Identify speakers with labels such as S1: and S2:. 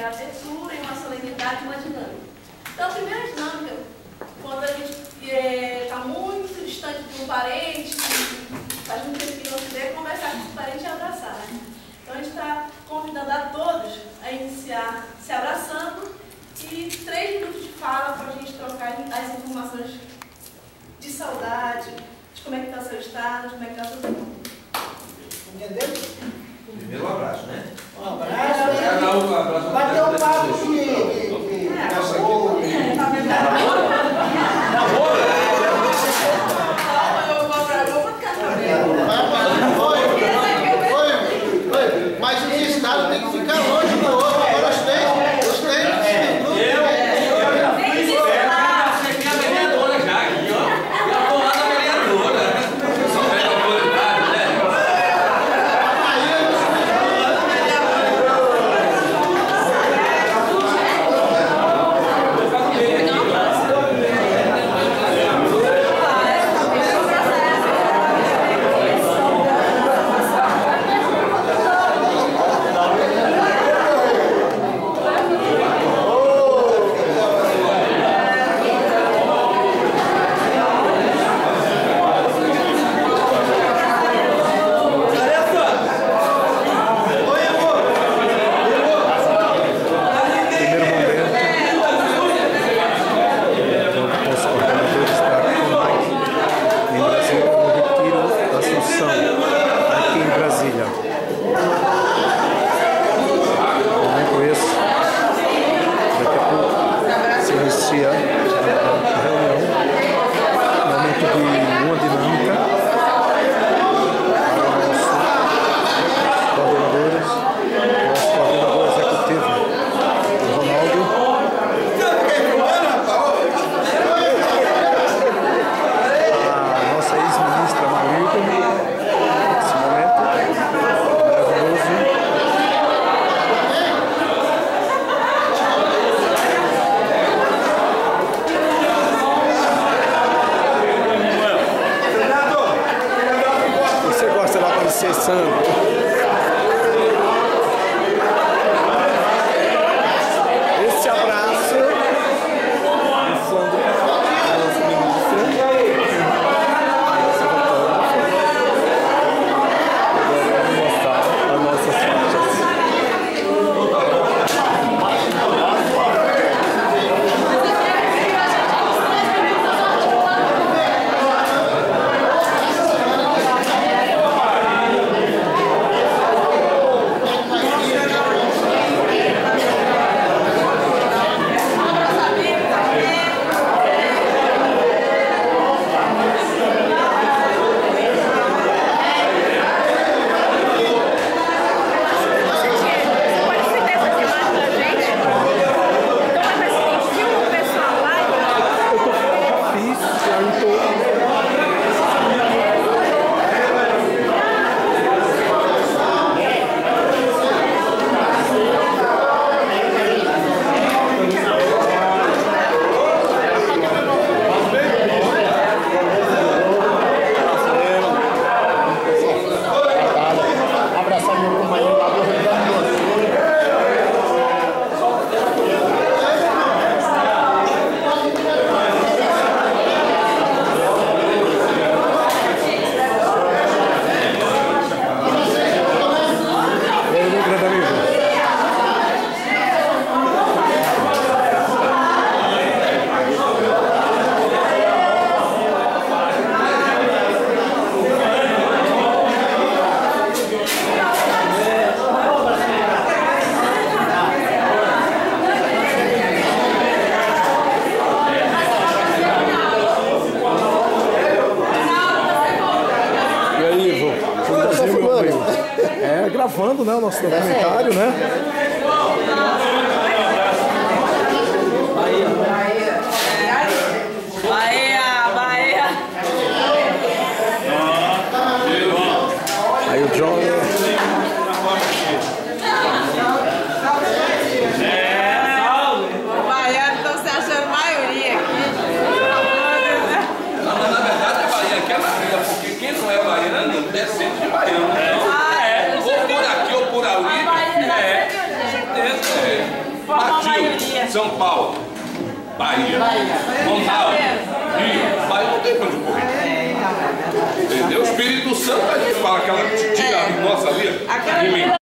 S1: a abertura e uma solenidade, uma dinâmica. Então, a primeira dinâmica, quando a gente está muito distante de um parente, faz muito tempo que não se vê, conversar com esse parente e abraçar. Então, a gente está convidando a todos a iniciar se abraçando e 3 minutos de fala para a gente trocar as informações de saudade, de como é que está o seu estado, de como é que está todo mundo.
S2: Entendeu?
S3: Primeiro um abraço, né?
S2: Um abraço. Bater um papo de
S4: mas o estado tem que ficar longe do outro. Agora os três esse abraço gravando, né, o nosso documentário, né? Aí o John...
S5: O baiano estão se achando maioria aqui.
S3: Não, na verdade a Bahia aqui é Bahia, porque quem não é baiano é sempre de baiano. Ou por aqui ou por ali.
S5: A Bahia
S3: é.
S5: Forma a maioria.
S3: São Paulo, Bahia, Ronaldo, Rio, Bahia não tem pra onde correr. Entendeu? Espírito Santo, a gente fala aquela titia nossa ali,